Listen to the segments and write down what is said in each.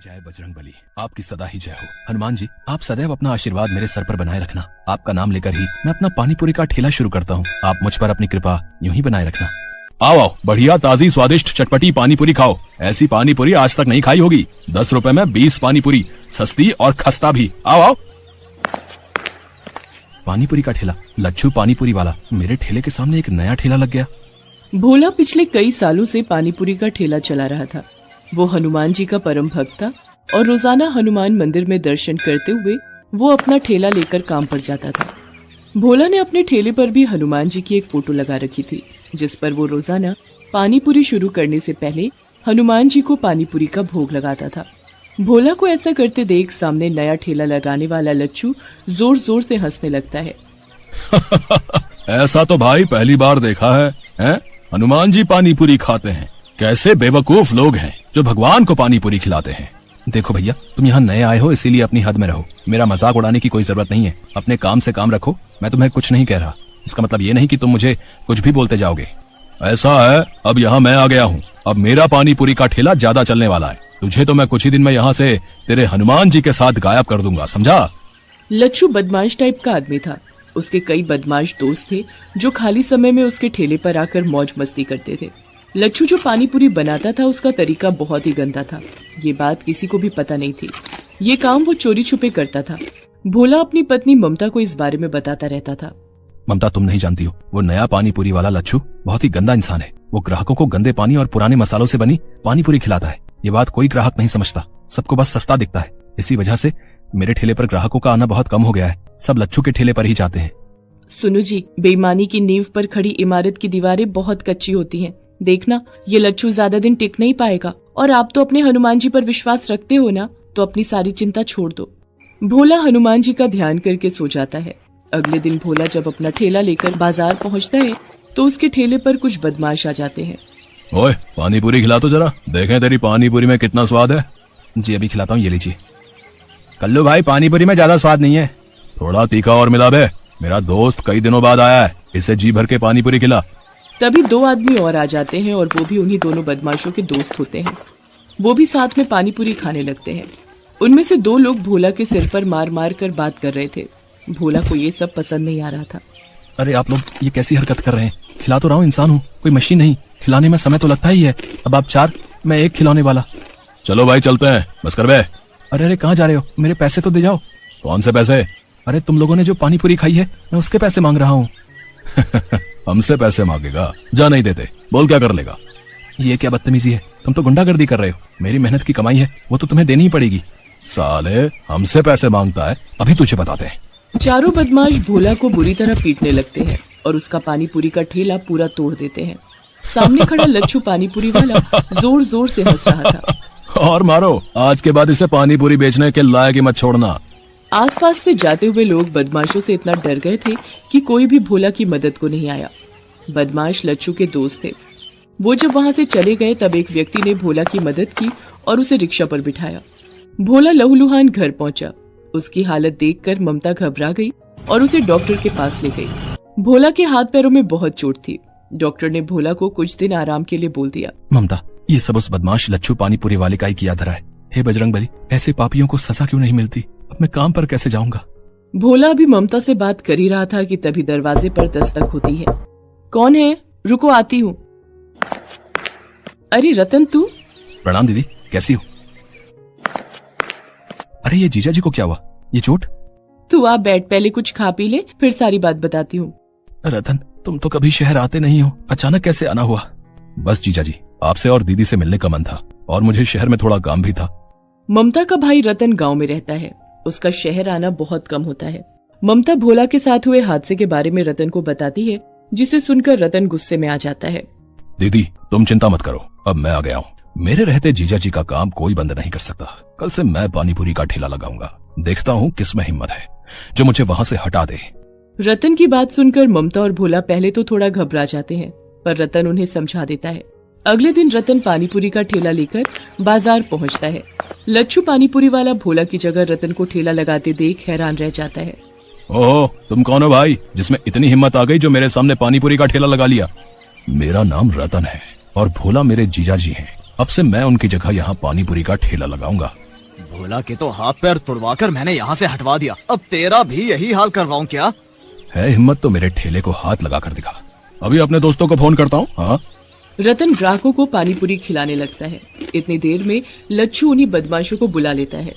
जय बजरंगबली, आपकी सदा ही जय हो। हनुमान जी, आप सदैव अपना आशीर्वाद मेरे सर पर बनाए रखना। आपका नाम लेकर ही मैं अपना पानी पूरी का ठेला शुरू करता हूँ। आप मुझ पर अपनी कृपा यूं ही बनाए रखना। आओ आओ, बढ़िया ताजी स्वादिष्ट चटपटी पानी पूरी खाओ। ऐसी पानी पूरी आज तक नहीं खाई होगी। 10 रुपए में 20 पानी पूरी, सस्ती और खस्ता भी। आओ आओ। पानी पूरी का ठेला, लच्छू पानी पूरी वाला। मेरे ठेले के सामने एक नया ठेला लग गया। भोला पिछले कई सालों से पानी पूरी का ठेला चला रहा था। वो हनुमान जी का परम भक्त था और रोजाना हनुमान मंदिर में दर्शन करते हुए वो अपना ठेला लेकर काम पर जाता था। भोला ने अपने ठेले पर भी हनुमान जी की एक फोटो लगा रखी थी, जिस पर वो रोजाना पानी पूरी शुरू करने से पहले हनुमान जी को पानी पूरी का भोग लगाता था। भोला को ऐसा करते देख सामने नया ठेला लगाने वाला लच्छू जोर जोर से हंसने लगता है। ऐसा तो भाई पहली बार देखा है, हैं? हनुमान जी पानी पूरी खाते हैं। कैसे बेवकूफ लोग हैं जो भगवान को पानी पूरी खिलाते हैं। देखो भैया, तुम यहाँ नए आए हो, इसीलिए अपनी हद में रहो। मेरा मजाक उड़ाने की कोई जरूरत नहीं है। अपने काम से काम रखो। मैं तुम्हें कुछ नहीं कह रहा। इसका मतलब ये नहीं कि तुम मुझे कुछ भी बोलते जाओगे। ऐसा है, अब यहाँ मैं आ गया हूँ। अब मेरा पानी पूरी का ठेला ज्यादा चलने वाला है। तुझे तो मैं कुछ ही दिन में यहाँ से तेरे हनुमान जी के साथ गायब कर दूंगा, समझा? लच्छू बदमाश टाइप का आदमी था। उसके कई बदमाश दोस्त थे जो खाली समय में उसके ठेले पर आकर मौज मस्ती करते थे। लच्छू जो पानी पूरी बनाता था उसका तरीका बहुत ही गंदा था। ये बात किसी को भी पता नहीं थी। ये काम वो चोरी छुपे करता था। भोला अपनी पत्नी ममता को इस बारे में बताता रहता था। ममता, तुम नहीं जानती हो, वो नया पानी पूरी वाला लच्छू बहुत ही गंदा इंसान है। वो ग्राहकों को गंदे पानी और पुराने मसालों से बनी पानी पूरी खिलाता है। ये बात कोई ग्राहक नहीं समझता। सबको बस सस्ता दिखता है। इसी वजह से मेरे ठेले पर ग्राहकों का आना बहुत कम हो गया है। सब लच्छू के ठेले पर ही जाते हैं। सुनो जी, बेईमानी की नींव पर खड़ी इमारत की दीवारें बहुत कच्ची होती हैं। देखना, ये लच्छू ज्यादा दिन टिक नहीं पाएगा। और आप तो अपने हनुमान जी पर विश्वास रखते हो ना, तो अपनी सारी चिंता छोड़ दो। भोला हनुमान जी का ध्यान करके सो जाता है। अगले दिन भोला जब अपना ठेला लेकर बाजार पहुंचता है तो उसके ठेले पर कुछ बदमाश आ जाते हैं। ओए, पानी पूरी खिला तो जरा, देखें तेरी पानी पूरी में कितना स्वाद है। जी अभी खिलाता हूँ, ये लीजिए। कल्लू भाई, पानी पूरी में ज्यादा स्वाद नहीं है, थोड़ा तीखा और मिला बे। मेरा दोस्त कई दिनों बाद आया है, इसे जी भर के पानी पूरी खिला। तभी 2 आदमी और आ जाते हैं और वो भी उन्हीं दोनों बदमाशों के दोस्त होते हैं। वो भी साथ में पानी पूरी खाने लगते हैं। उनमें से 2 लोग भोला के सिर पर मार मार कर बात कर रहे थे। भोला को ये सब पसंद नहीं आ रहा था। अरे आप लोग ये कैसी हरकत कर रहे हैं? खिला तो रहा हूँ, इंसान हूँ, कोई मशीन नहीं। खिलाने में समय तो लगता ही है। अब आप 4, मैं 1 खिलाने वाला। चलो भाई चलते हैं, बस कर बे। अरे अरे, कहाँ जा रहे हो? मेरे पैसे तो दे जाओ। कौन से पैसे? अरे तुम लोगों ने जो पानी पूरी खाई है, मैं उसके पैसे मांग रहा हूँ। हमसे पैसे मांगेगा? जा, नहीं देते। बोल क्या कर लेगा? ये क्या बदतमीजी है? तुम तो गुंडागर्दी कर रहे हो। मेरी मेहनत की कमाई है, वो तो तुम्हें देनी ही पड़ेगी। साले, हमसे पैसे मांगता है, अभी तुझे बताते हैं। चारों बदमाश भोला को बुरी तरह पीटने लगते हैं और उसका पानी पूरी का ठेला पूरा तोड़ देते हैं। सामने खड़ा लच्छू पानी पूरी वाला जोर जोर से हंस रहा था। और मारो, आज के बाद इसे पानी पूरी बेचने के लायक ही मत छोड़ना। आसपास से जाते हुए लोग बदमाशों से इतना डर गए थे कि कोई भी भोला की मदद को नहीं आया। बदमाश लच्छू के दोस्त थे। वो जब वहाँ से चले गए तब एक व्यक्ति ने भोला की मदद की और उसे रिक्शा पर बिठाया। भोला लहूलुहान घर पहुंचा। उसकी हालत देखकर ममता घबरा गई और उसे डॉक्टर के पास ले गई। भोला के हाथ पैरों में बहुत चोट थी। डॉक्टर ने भोला को कुछ दिन आराम के लिए बोल दिया। ममता, ये सब उस बदमाश लच्छू पानी पूरी वाले का ही किया धरा है। हे बजरंगबली, ऐसे पापियों को सजा क्यों नहीं मिलती? अब मैं काम पर कैसे जाऊंगा? भोला अभी ममता से बात कर ही रहा था कि तभी दरवाजे पर दस्तक होती है। कौन है? रुको, आती हूँ। अरे रतन, तू? प्रणाम दीदी, कैसी हो? अरे ये जीजा जी को क्या हुआ? ये चोट? तू आ बैठ, पहले कुछ खा पी ले, फिर सारी बात बताती हूँ। रतन, तुम तो कभी शहर आते नहीं हो, अचानक कैसे आना हुआ? बस जीजा जी, आपसे और दीदी से मिलने का मन था और मुझे शहर में थोड़ा काम भी था। ममता का भाई रतन गांव में रहता है। उसका शहर आना बहुत कम होता है। ममता भोला के साथ हुए हादसे के बारे में रतन को बताती है, जिसे सुनकर रतन गुस्से में आ जाता है। दीदी, तुम चिंता मत करो, अब मैं आ गया हूँ। मेरे रहते जीजा जी का काम कोई बंद नहीं कर सकता। कल से मैं पानी पूरी का ठेला लगाऊंगा। देखता हूँ किस में हिम्मत है जो मुझे वहाँ से हटा दे। रतन की बात सुनकर ममता और भोला पहले तो थोड़ा घबरा जाते हैं, पर रतन उन्हें समझा देता है। अगले दिन रतन पानीपुरी का ठेला लेकर बाजार पहुंचता है। लच्छू पानीपुरी वाला भोला की जगह रतन को ठेला लगाते देख हैरान रह जाता है। ओह, तुम कौन हो भाई, जिसमें इतनी हिम्मत आ गई जो मेरे सामने पानीपुरी का ठेला लगा लिया? मेरा नाम रतन है और भोला मेरे जीजा जी हैं। अब से मैं उनकी जगह यहाँ पानीपुरी का ठेला लगाऊंगा। भोला के तो हाथ पैर तुड़वाकर मैंने यहाँ से हटवा दिया, अब तेरा भी यही हाल करवाऊं क्या? है हिम्मत तो मेरे ठेले को हाथ लगा कर दिखा। अभी अपने दोस्तों को फोन करता हूँ। हाँ, रतन ग्राहकों को पानी पूरी खिलाने लगता है। इतनी देर में लच्छू उन्हीं बदमाशों को बुला लेता है।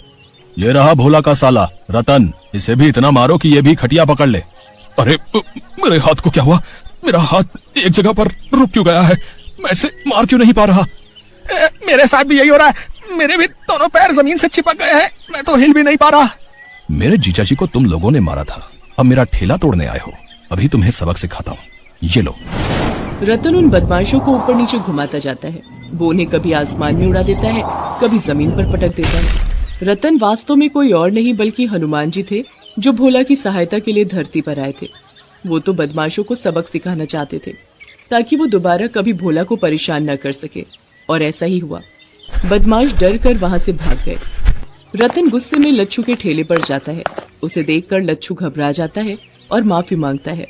ये रहा भोला का साला रतन, इसे भी इतना मारो कि ये भी खटिया पकड़ ले। अरे मेरे हाथ को क्या हुआ? मेरा हाथ एक जगह पर रुक क्यों गया है? मैं इसे मार क्यों नहीं पा रहा? मेरे साथ भी यही हो रहा है, मेरे भी दोनों पैर जमीन से चिपक गए हैं, मैं तो हिल भी नहीं पा रहा। मेरे जीजा जी को तुम लोगों ने मारा था, अब मेरा ठेला तोड़ने आए हो, अभी तुम्हें सबक सिखाता हूँ, ये लो। रतन उन बदमाशों को ऊपर नीचे घुमाता जाता है। वो उन्हें कभी आसमान में उड़ा देता है, कभी जमीन पर पटक देता है। रतन वास्तव में कोई और नहीं बल्कि हनुमान जी थे, जो भोला की सहायता के लिए धरती पर आए थे। वो तो बदमाशों को सबक सिखाना चाहते थे ताकि वो दोबारा कभी भोला को परेशान न कर सके, और ऐसा ही हुआ। बदमाश डर कर वहाँ से भाग गए। रतन गुस्से में लच्छू के ठेले पर जाता है। उसे देखकर लच्छू घबरा जाता है और माफी मांगता है।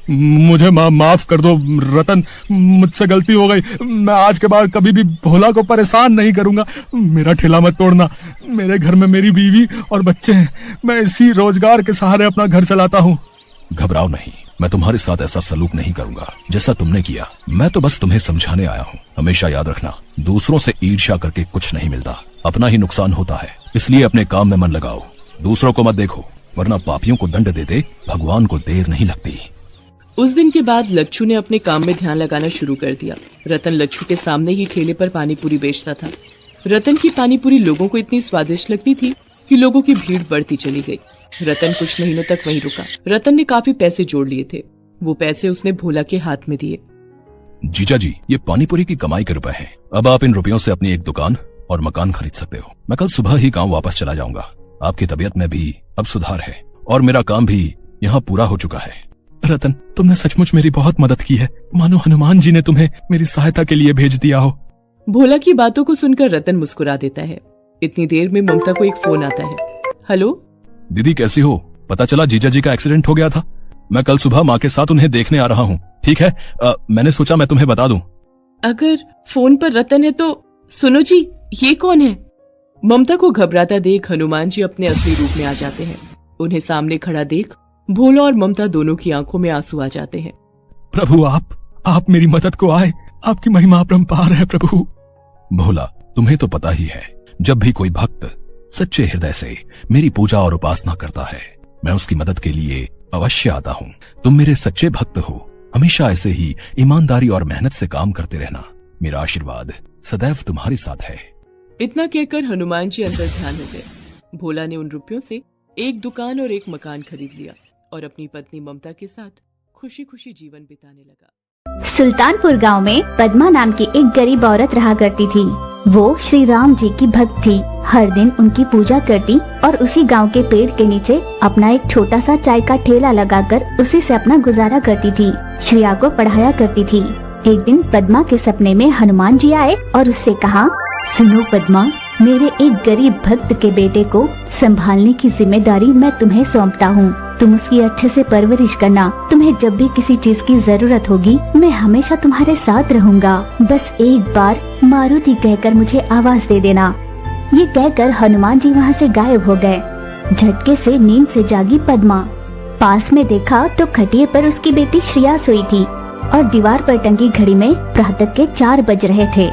मुझे माफ कर दो रतन, मुझसे गलती हो गई, मैं आज के बाद कभी भी भोला को परेशान नहीं करूंगा। मेरा ठेला मत तोड़ना, मेरे घर में मेरी बीवी और बच्चे हैं, मैं इसी रोजगार के सहारे अपना घर चलाता हूँ। घबराओ नहीं, मैं तुम्हारे साथ ऐसा सलूक नहीं करूंगा जैसा तुमने किया। मैं तो बस तुम्हें समझाने आया हूँ। हमेशा याद रखना, दूसरों से ईर्ष्या करके कुछ नहीं मिलता, अपना ही नुकसान होता है। इसलिए अपने काम में मन लगाओ, दूसरों को मत देखो, वरना पापियों को दंड देते भगवान को देर नहीं लगती। उस दिन के बाद लच्छू ने अपने काम में ध्यान लगाना शुरू कर दिया। रतन लच्छू के सामने ही ठेले पर पानी पूरी बेचता था। रतन की पानी पूरी लोगों को इतनी स्वादिष्ट लगती थी कि लोगों की भीड़ बढ़ती चली गई। रतन कुछ महीनों तक वहीं रुका। रतन ने काफी पैसे जोड़ लिए थे। वो पैसे उसने भोला के हाथ में दिए। जीजा जी, ये पानी पूरी की कमाई के रुपए हैं। अब आप इन रुपयों से अपनी एक दुकान और मकान खरीद सकते हो। मैं कल सुबह ही गाँव वापस चला जाऊंगा। आपकी तबीयत में भी अब सुधार है और मेरा काम भी यहाँ पूरा हो चुका है। रतन, तुमने सचमुच मेरी बहुत मदद की है, मानो हनुमान जी ने तुम्हें मेरी सहायता के लिए भेज दिया हो। भोला की बातों को सुनकर रतन मुस्कुरा देता है। इतनी देर में ममता को एक फोन आता है। हेलो दीदी, कैसी हो? पता चला जीजा जी का एक्सीडेंट हो गया था। मैं कल सुबह माँ के साथ उन्हें देखने आ रहा हूँ। ठीक है, मैंने सोचा मैं तुम्हें बता दूं। अगर फोन पर रतन है तो सुनो जी, ये कौन है? ममता को घबराता देख हनुमान जी अपने असली रूप में आ जाते हैं। उन्हें सामने खड़ा देख भोला और ममता दोनों की आंखों में आंसू आ जाते हैं। प्रभु, आप मेरी मदद को आए, आपकी महिमा अपरंपार है प्रभु। भोला, तुम्हें तो पता ही है, जब भी कोई भक्त सच्चे हृदय से मेरी पूजा और उपासना करता है, मैं उसकी मदद के लिए अवश्य आता हूँ। तुम मेरे सच्चे भक्त हो, हमेशा ऐसे ही ईमानदारी और मेहनत से काम करते रहना। मेरा आशीर्वाद सदैव तुम्हारे साथ है। इतना कहकर हनुमान जी अंदर ध्यान हो गए। भोला ने उन रुपयों से एक दुकान और एक मकान खरीद लिया और अपनी पत्नी ममता के साथ खुशी खुशी जीवन बिताने लगा। सुल्तानपुर गांव में पद्मा नाम की एक गरीब औरत रहा करती थी। वो श्री राम जी की भक्त थी। हर दिन उनकी पूजा करती और उसी गांव के पेड़ के नीचे अपना एक छोटा सा चाय का ठेला लगाकर उसी से अपना गुजारा करती थी। श्रेया को पढ़ाया करती थी। एक दिन पद्मा के सपने में हनुमान जी आए और उससे कहा, सुनो पद्मा, मेरे एक गरीब भक्त के बेटे को संभालने की जिम्मेदारी मैं तुम्हें सौंपता हूँ। तुम उसकी अच्छे से परवरिश करना। तुम्हें जब भी किसी चीज की जरूरत होगी, मैं हमेशा तुम्हारे साथ रहूँगा। बस एक बार मारुति कहकर मुझे आवाज दे देना। ये कहकर हनुमान जी वहाँ से गायब हो गए। झटके से नींद से जागी पद्मा। पास में देखा तो खटिए पर उसकी बेटी श्रेया सोई थी और दीवार पर टंगी घड़ी में प्रातः के 4 बज रहे थे।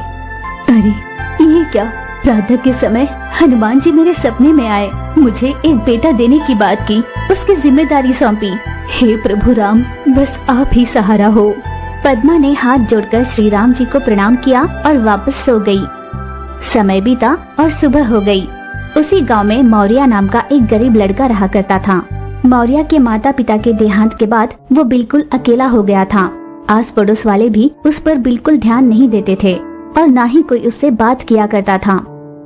अरे ये क्या, प्रातः के समय हनुमान जी मेरे सपने में आए, मुझे एक बेटा देने की बात की, उसकी जिम्मेदारी सौंपी। हे प्रभु राम, बस आप ही सहारा हो। पद्मा ने हाथ जोड़कर श्री राम जी को प्रणाम किया और वापस सो गई। समय बीता और सुबह हो गई। उसी गांव में मौर्या नाम का एक गरीब लड़का रहा करता था। मौर्या के माता पिता के देहांत के बाद वो बिल्कुल अकेला हो गया था। आस पड़ोस वाले भी उस पर बिल्कुल ध्यान नहीं देते थे और ना ही कोई उससे बात किया करता था।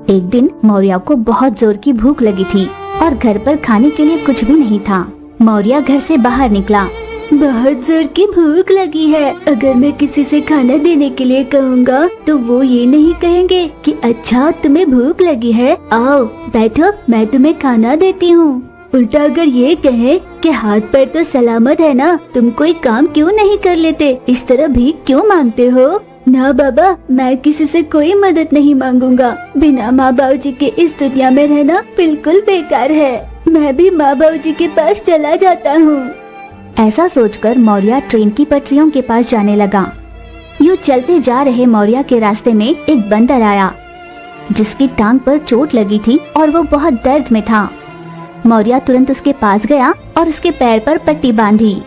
एक दिन मौर्या को बहुत जोर की भूख लगी थी और घर पर खाने के लिए कुछ भी नहीं था। मौर्या घर से बाहर निकला। बहुत जोर की भूख लगी है, अगर मैं किसी से खाना देने के लिए कहूँगा तो वो ये नहीं कहेंगे कि अच्छा तुम्हें भूख लगी है, आओ बैठो मैं तुम्हें खाना देती हूँ। उल्टा अगर ये कहे कि हाथ पैर तो सलामत है ना, तुम कोई काम क्यों नहीं कर लेते, इस तरह भी क्यों मांगते हो, ना बाबा, मैं किसी से कोई मदद नहीं मांगूंगा। बिना माँ बाबू जी के इस दुनिया में रहना बिल्कुल बेकार है। मैं भी माँ बाबू जी के पास चला जाता हूँ। ऐसा सोचकर मौर्य ट्रेन की पटरियों के पास जाने लगा। यूँ चलते जा रहे मौर्य के रास्ते में एक बंदर आया जिसकी टांग पर चोट लगी थी और वो बहुत दर्द में था। मौर्य तुरंत उसके पास गया और उसके पैर पर पट्टी बांधी।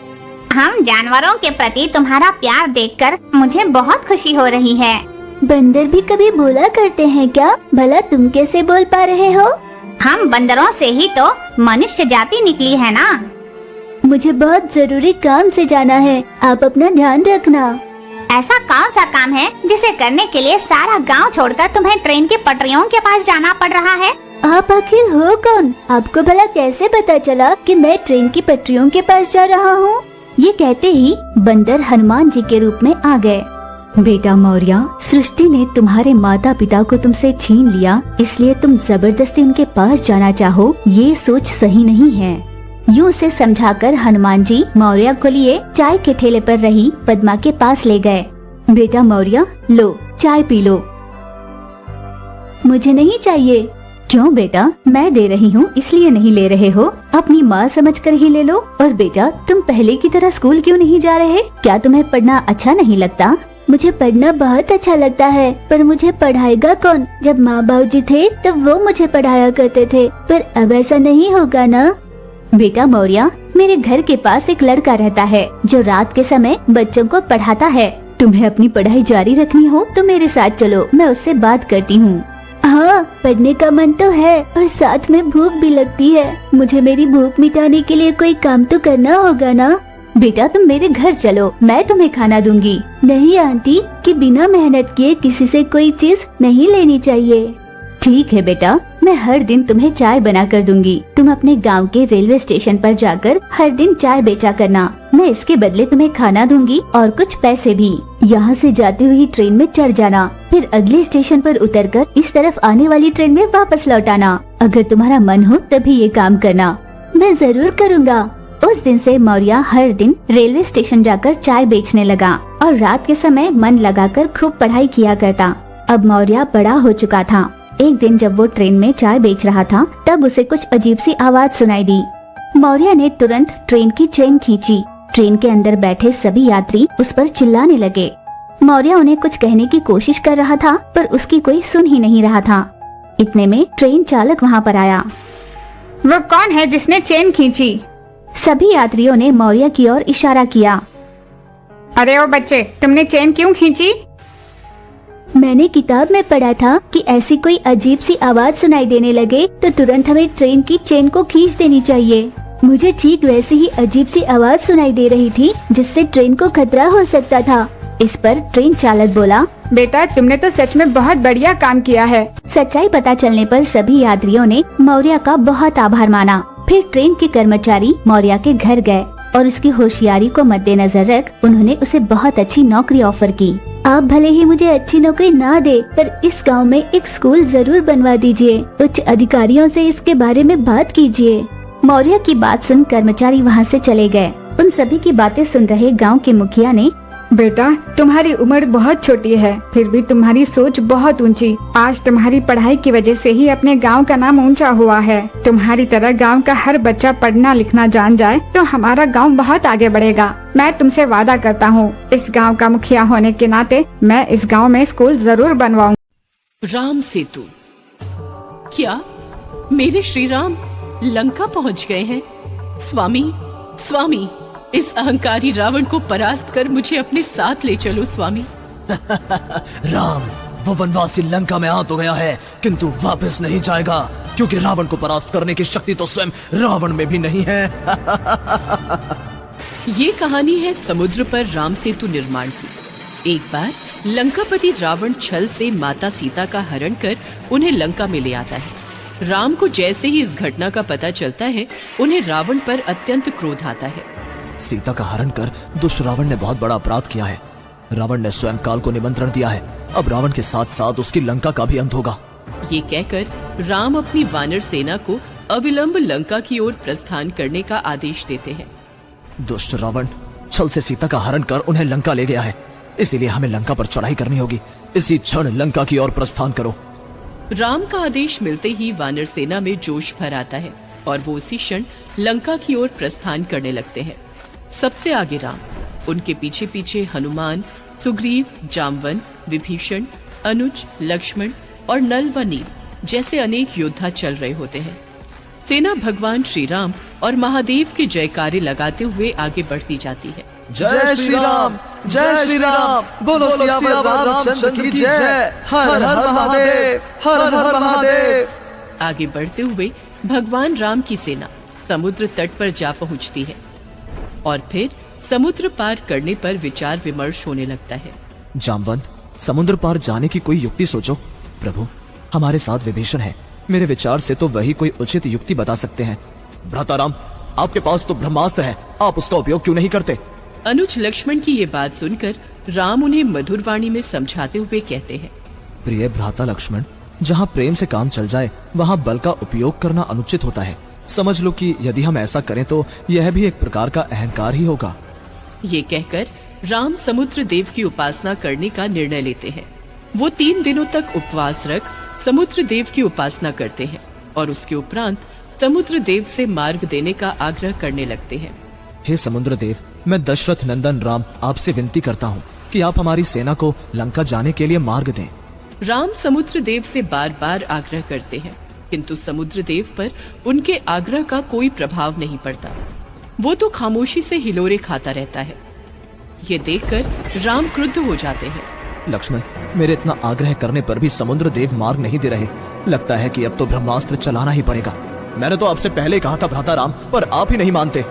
हम जानवरों के प्रति तुम्हारा प्यार देखकर मुझे बहुत खुशी हो रही है। बंदर भी कभी बोला करते हैं क्या? भला तुम कैसे बोल पा रहे हो? हम बंदरों से ही तो मनुष्य जाति निकली है ना। मुझे बहुत जरूरी काम से जाना है, आप अपना ध्यान रखना। ऐसा कौन सा काम है जिसे करने के लिए सारा गांव छोड़कर तुम्हें ट्रेन की पटरियों के पास जाना पड़ रहा है? आप आखिर हो कौन? आपको भला कैसे पता चला कि मैं ट्रेन की पटरियों के पास जा रहा हूँ? ये कहते ही बंदर हनुमान जी के रूप में आ गए। बेटा मौर्य, सृष्टि ने तुम्हारे माता पिता को तुमसे छीन लिया, इसलिए तुम जबरदस्ती उनके पास जाना चाहो, ये सोच सही नहीं है। यूँ उसे समझाकर हनुमान जी मौर्य को लिए चाय के ठेले पर रही पद्मा के पास ले गए। बेटा मौर्य, लो चाय पी लो। मुझे नहीं चाहिए। क्यों बेटा, मैं दे रही हूँ इसलिए नहीं ले रहे हो? अपनी माँ समझकर ही ले लो। और बेटा, तुम पहले की तरह स्कूल क्यों नहीं जा रहे? क्या तुम्हें पढ़ना अच्छा नहीं लगता? मुझे पढ़ना बहुत अच्छा लगता है, पर मुझे पढ़ाएगा कौन? जब माँ बाबू जी थे तब वो मुझे पढ़ाया करते थे, पर अब ऐसा नहीं होगा ना। बेटा मौर्य, मेरे घर के पास एक लड़का रहता है जो रात के समय बच्चों को पढ़ाता है। तुम्हें अपनी पढ़ाई जारी रखनी हो तो मेरे साथ चलो, मैं उससे बात करती हूँ। हाँ, पढ़ने का मन तो है और साथ में भूख भी लगती है। मुझे मेरी भूख मिटाने के लिए कोई काम तो करना होगा ना। बेटा तुम मेरे घर चलो, मैं तुम्हें खाना दूंगी। नहीं आंटी, कि बिना मेहनत किए किसी से कोई चीज नहीं लेनी चाहिए। ठीक है बेटा, मैं हर दिन तुम्हें चाय बना कर दूंगी। तुम अपने गांव के रेलवे स्टेशन पर जाकर हर दिन चाय बेचा करना। मैं इसके बदले तुम्हें खाना दूंगी और कुछ पैसे भी। यहाँ से जाती हुई ट्रेन में चढ़ जाना, फिर अगले स्टेशन पर उतरकर इस तरफ आने वाली ट्रेन में वापस लौट आना। अगर तुम्हारा मन हो तभी ये काम करना। मैं जरूर करूँगा। उस दिन से मौर्य हर दिन रेलवे स्टेशन जाकर चाय बेचने लगा और रात के समय मन लगाकर खूब पढ़ाई किया करता। अब मौर्य बड़ा हो चुका था। एक दिन जब वो ट्रेन में चाय बेच रहा था तब उसे कुछ अजीब सी आवाज सुनाई दी। मौर्य ने तुरंत ट्रेन की चेन खींची। ट्रेन के अंदर बैठे सभी यात्री उस पर चिल्लाने लगे। मौर्य उन्हें कुछ कहने की कोशिश कर रहा था पर उसकी कोई सुन ही नहीं रहा था। इतने में ट्रेन चालक वहाँ पर आया। वो कौन है जिसने चेन खींची? सभी यात्रियों ने मौर्य की ओर इशारा किया। अरे ओ बच्चे, तुमने चेन क्यों खींची? मैंने किताब में पढ़ा था कि ऐसी कोई अजीब सी आवाज सुनाई देने लगे तो तुरंत हमें ट्रेन की चेन को खींच देनी चाहिए। मुझे ठीक वैसी ही अजीब सी आवाज सुनाई दे रही थी जिससे ट्रेन को खतरा हो सकता था। इस पर ट्रेन चालक बोला, बेटा तुमने तो सच में बहुत बढ़िया काम किया है। सच्चाई पता चलने पर सभी यात्रियों ने मौर्य का बहुत आभार माना। फिर ट्रेन के कर्मचारी मौर्य के घर गए और उसकी होशियारी को मद्देनजर रख उन्होंने उसे बहुत अच्छी नौकरी ऑफर की। आप भले ही मुझे अच्छी नौकरी ना दे, पर इस गांव में एक स्कूल जरूर बनवा दीजिए। उच्च अधिकारियों से इसके बारे में बात कीजिए। मौर्य की बात सुन कर्मचारी वहां से चले गए। उन सभी की बातें सुन रहे गांव के मुखिया ने, बेटा तुम्हारी उम्र बहुत छोटी है, फिर भी तुम्हारी सोच बहुत ऊंची। आज तुम्हारी पढ़ाई की वजह से ही अपने गांव का नाम ऊंचा हुआ है। तुम्हारी तरह गांव का हर बच्चा पढ़ना लिखना जान जाए तो हमारा गांव बहुत आगे बढ़ेगा। मैं तुमसे वादा करता हूँ, इस गांव का मुखिया होने के नाते मैं इस गांव में स्कूल जरूर बनवाऊंगा। राम सेतु। क्या मेरे श्री राम लंका पहुंच गए हैं? स्वामी, स्वामी, इस अहंकारी रावण को परास्त कर मुझे अपने साथ ले चलो स्वामी। राम, वो वनवासी लंका में आ तो गया है किंतु वापस नहीं जाएगा, क्योंकि रावण को परास्त करने की शक्ति तो स्वयं रावण में भी नहीं है। ये कहानी है समुद्र पर राम सेतु निर्माण की। एक बार लंकापति रावण छल से माता सीता का हरण कर उन्हें लंका में ले आता है। राम को जैसे ही इस घटना का पता चलता है उन्हें रावण पर अत्यंत क्रोध आता है। सीता का हरण कर दुष्ट रावण ने बहुत बड़ा अपराध किया है। रावण ने स्वयं काल को निमंत्रण दिया है। अब रावण के साथ साथ उसकी लंका का भी अंत होगा। ये कहकर राम अपनी वानर सेना को अविलंब लंका की ओर प्रस्थान करने का आदेश देते हैं। दुष्ट रावण छल से सीता का हरण कर उन्हें लंका ले गया है। इसीलिए हमें लंका पर चढ़ाई करनी होगी। इसी क्षण लंका की ओर प्रस्थान करो। राम का आदेश मिलते ही वानर सेना में जोश भर आता है और वो उसी क्षण लंका की ओर प्रस्थान करने लगते हैं। सबसे आगे राम, उनके पीछे पीछे हनुमान, सुग्रीव, जामवंत, विभीषण, अनुज, लक्ष्मण और नल व नील जैसे अनेक योद्धा चल रहे होते हैं। सेना भगवान श्री राम और महादेव के जयकारे लगाते हुए आगे बढ़ती जाती है। जय श्री राम, जय श्री राम, बोलो सियावर रामचंद्र की जय। हर हर महादेव, हर हर महादेव। आगे बढ़ते हुए भगवान राम की सेना समुद्र तट पर जा पहुंचती है और फिर समुद्र पार करने पर विचार विमर्श होने लगता है। जामवंत, समुद्र पार जाने की कोई युक्ति सोचो। प्रभु, हमारे साथ विभीषण है, मेरे विचार से तो वही कोई उचित युक्ति बता सकते हैं। भ्राताराम, आपके पास तो ब्रह्मास्त्र है, आप उसका उपयोग क्यों नहीं करते? अनुज लक्ष्मण की ये बात सुनकर राम उन्हें मधुर वाणी में समझाते हुए कहते हैं। प्रिय भ्राता लक्ष्मण, जहाँ प्रेम से काम चल जाए वहाँ बल का उपयोग करना अनुचित होता है। समझ लो कि यदि हम ऐसा करें तो यह भी एक प्रकार का अहंकार ही होगा। ये कहकर राम समुद्र देव की उपासना करने का निर्णय लेते हैं। वो 3 दिनों तक उपवास रख समुद्र देव की उपासना करते हैं और उसके उपरांत समुद्र देव से मार्ग देने का आग्रह करने लगते हैं। हे समुद्र देव, मैं दशरथ नंदन राम आपसे विनती करता हूँ कि आप हमारी सेना को लंका जाने के लिए मार्ग दें। राम समुद्र देव से बार बार आग्रह करते हैं, किंतु समुद्र देव पर उनके आग्रह का कोई प्रभाव नहीं पड़ता। वो तो खामोशी से हिलोरे खाता रहता है। ये देखकर राम क्रुद्ध हो जाते हैं। लक्ष्मण, मेरे इतना आग्रह करने पर भी समुद्र देव मार्ग नहीं दे रहे। लगता है कि अब तो ब्रह्मास्त्र चलाना ही पड़ेगा। मैंने तो आपसे पहले कहा था भ्राता राम, पर आप ही नहीं मानते।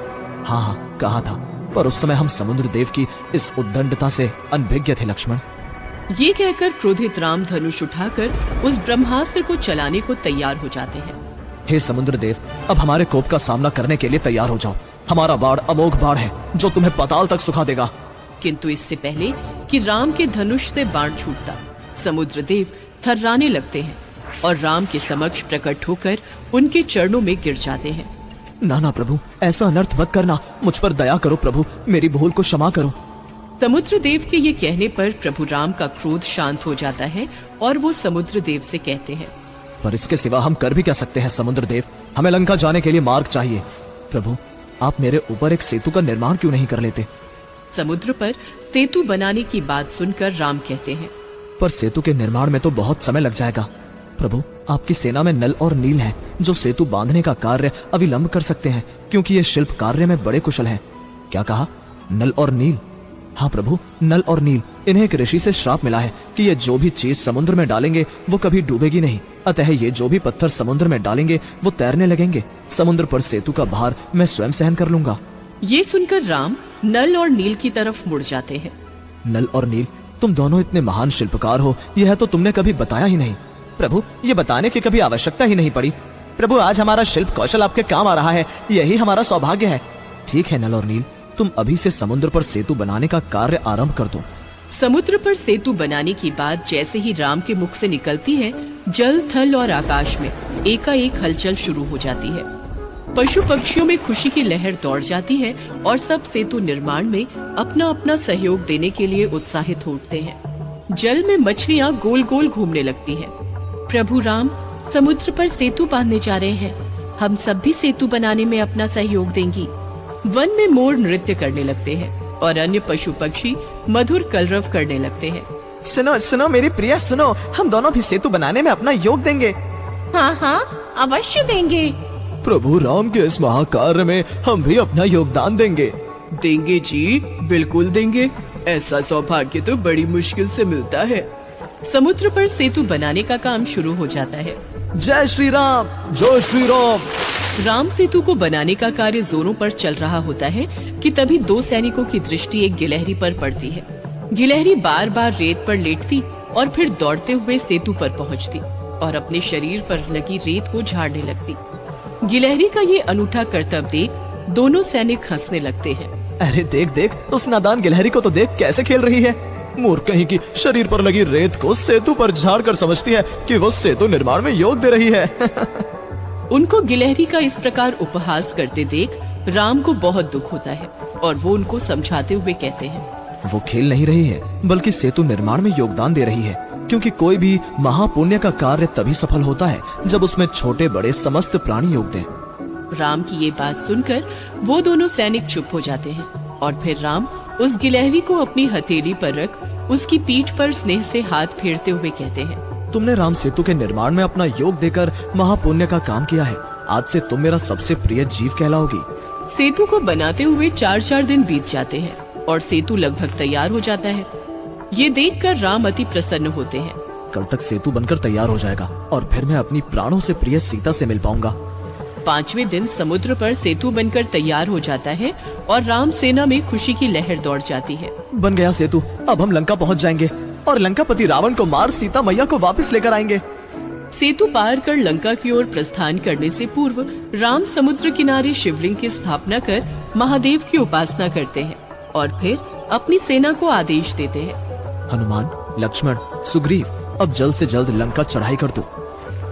हाँ, कहा था, पर उस समय हम समुद्र देव की इस उद्दंडता से अनभिज्ञ थे लक्ष्मण। ये कहकर क्रोधित राम धनुष उठाकर उस ब्रह्मास्त्र को चलाने को तैयार हो जाते हैं। हे समुद्र देव, अब हमारे कोप का सामना करने के लिए तैयार हो जाओ। हमारा बाण अमोघ बाण है जो तुम्हें पाताल तक सुखा देगा। किंतु इससे पहले कि राम के धनुष से बाण छूटता, समुद्र देव थर्राने लगते हैं और राम के समक्ष प्रकट होकर उनके चरणों में गिर जाते हैं। ना प्रभु, ऐसा अनर्थ मत करना। मुझ पर दया करो प्रभु, मेरी भूल को क्षमा करो। समुद्र देव के ये कहने पर प्रभु राम का क्रोध शांत हो जाता है और वो समुद्र देव से कहते हैं, पर इसके सिवा हम कर भी क्या सकते हैं समुद्र देव? हमें लंका जाने के लिए मार्ग चाहिए। प्रभु, आप मेरे ऊपर एक सेतु का निर्माण क्यों नहीं कर लेते? समुद्र पर सेतु बनाने की बात सुनकर राम कहते हैं, पर सेतु के निर्माण में तो बहुत समय लग जाएगा। प्रभु, आपकी सेना में नल और नील हैं, जो सेतु बांधने का कार्य अविलंब कर सकते हैं, क्योंकि ये शिल्प कार्य में बड़े कुशल हैं। क्या कहा? नल और नील? हाँ प्रभु, नल और नील। इन्हें एक ऋषि से श्राप मिला है कि ये जो भी चीज समुद्र में डालेंगे वो कभी डूबेगी नहीं। अतः ये जो भी पत्थर समुद्र में डालेंगे वो तैरने लगेंगे। समुद्र पर सेतु का भार मैं स्वयं सहन कर लूंगा। ये सुनकर राम नल और नील की तरफ मुड़ जाते हैं। नल और नील, तुम दोनों इतने महान शिल्पकार हो, यह तो तुमने कभी बताया ही नहीं। प्रभु, ये बताने की कभी आवश्यकता ही नहीं पड़ी। प्रभु, आज हमारा शिल्प कौशल आपके काम आ रहा है, यही हमारा सौभाग्य है। ठीक है नल और नील, तुम अभी से समुद्र पर सेतु बनाने का कार्य आरंभ कर दो। समुद्र पर सेतु बनाने की बात जैसे ही राम के मुख से निकलती है, जल, थल और आकाश में एकाएक हलचल शुरू हो जाती है। पशु पक्षियों में खुशी की लहर दौड़ जाती है और सब सेतु निर्माण में अपना अपना सहयोग देने के लिए उत्साहित हो उठते हैं। जल में मछलियाँ गोल गोल घूमने लगती हैं। प्रभु राम समुद्र पर सेतु बांधने जा रहे हैं, हम सब भी सेतु बनाने में अपना सहयोग देंगी। वन में मोर नृत्य करने लगते हैं और अन्य पशु पक्षी मधुर कलरव करने लगते हैं। सुनो सुनो मेरी प्रिय, सुनो, हम दोनों भी सेतु बनाने में अपना योग देंगे। हाँ हाँ, अवश्य देंगे। प्रभु राम के इस महाकार्य में हम भी अपना योगदान देंगे। देंगे जी, बिल्कुल देंगे। ऐसा सौभाग्य तो बड़ी मुश्किल से मिलता है। समुद्र पर सेतु बनाने का काम शुरू हो जाता है। जय श्री राम, जय श्री राम। राम सेतु को बनाने का कार्य जोरों पर चल रहा होता है कि तभी 2 सैनिकों की दृष्टि एक गिलहरी पर पड़ती है। गिलहरी बार बार रेत पर लेटती और फिर दौड़ते हुए सेतु पर पहुंचती और अपने शरीर पर लगी रेत को झाड़ने लगती। गिलहरी का ये अनूठा करतब देख दोनों सैनिक हंसने लगते हैं। अरे देख देख, उस नादान गिलहरी को तो देख कैसे खेल रही है। मूर्ख कहीं की, शरीर पर लगी रेत को सेतु पर झाड़ कर समझती है कि वो सेतु निर्माण में योग दे रही है। उनको गिलहरी का इस प्रकार उपहास करते देख राम को बहुत दुख होता है और वो उनको समझाते हुए कहते हैं, वो खेल नहीं रही है, बल्कि सेतु निर्माण में योगदान दे रही है, क्योंकि कोई भी महापुण्य का कार्य तभी सफल होता है जब उसमें छोटे बड़े समस्त प्राणी योग दें। राम की ये बात सुनकर वो दोनों सैनिक चुप हो जाते हैं और फिर राम उस गिलहरी को अपनी हथेली पर रख उसकी पीठ पर स्नेह से हाथ फेरते हुए कहते हैं, तुमने राम सेतु के निर्माण में अपना योग देकर महापुण्य का काम किया है। आज से तुम मेरा सबसे प्रिय जीव कहलाओगी। सेतु को बनाते हुए 4-4 दिन बीत जाते हैं और सेतु लगभग तैयार हो जाता है। ये देखकर राम अति प्रसन्न होते हैं। कल तक सेतु बनकर तैयार हो जाएगा और फिर मैं अपनी प्राणों से प्रिय सीता से मिल पाऊंगा। 5वें दिन समुद्र पर सेतु बनकर तैयार हो जाता है और राम सेना में खुशी की लहर दौड़ जाती है। बन गया सेतु, अब हम लंका पहुंच जाएंगे और लंकापति रावण को मार सीता मैया को वापस लेकर आएंगे। सेतु पार कर लंका की ओर प्रस्थान करने से पूर्व राम समुद्र किनारे शिवलिंग की स्थापना कर महादेव की उपासना करते हैं और फिर अपनी सेना को आदेश देते हैं, हनुमान, लक्ष्मण, सुग्रीव, अब जल्द से जल्द लंका चढ़ाई कर दो।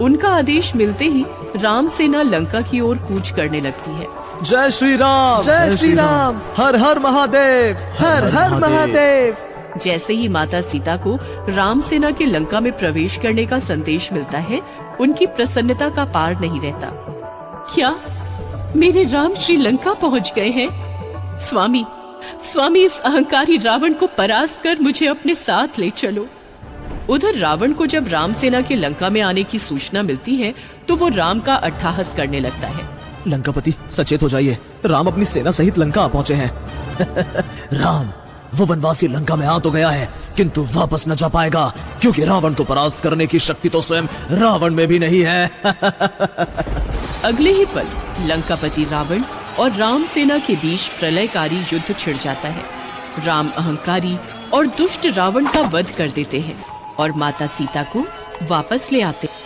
उनका आदेश मिलते ही राम सेना लंका की ओर कूच करने लगती है। जय श्री राम, जय श्री राम, हर हर महादेव, हर हर महादेव। जैसे ही माता सीता को राम सेना के लंका में प्रवेश करने का संदेश मिलता है, उनकी प्रसन्नता का पार नहीं रहता। क्या मेरे राम श्री लंका पहुंच गए हैं? स्वामी, स्वामी, इस अहंकारी रावण को परास्त कर मुझे अपने साथ ले चलो। उधर रावण को जब राम सेना के लंका में आने की सूचना मिलती है तो वो राम का अट्टहास करने लगता है। लंकापति, सचेत हो जाइए, राम अपनी सेना सहित लंका आ पहुंचे हैं। राम, वो वनवासी लंका में आ तो गया है, किंतु वापस न जा पाएगा, क्योंकि रावण को परास्त करने की शक्ति तो स्वयं रावण में भी नहीं है। अगले ही पल लंकापति रावण और राम सेना के बीच प्रलयकारी युद्ध छिड़ जाता है। राम अहंकारी और दुष्ट रावण का वध कर देते हैं और माता सीता को वापस ले आते हैं।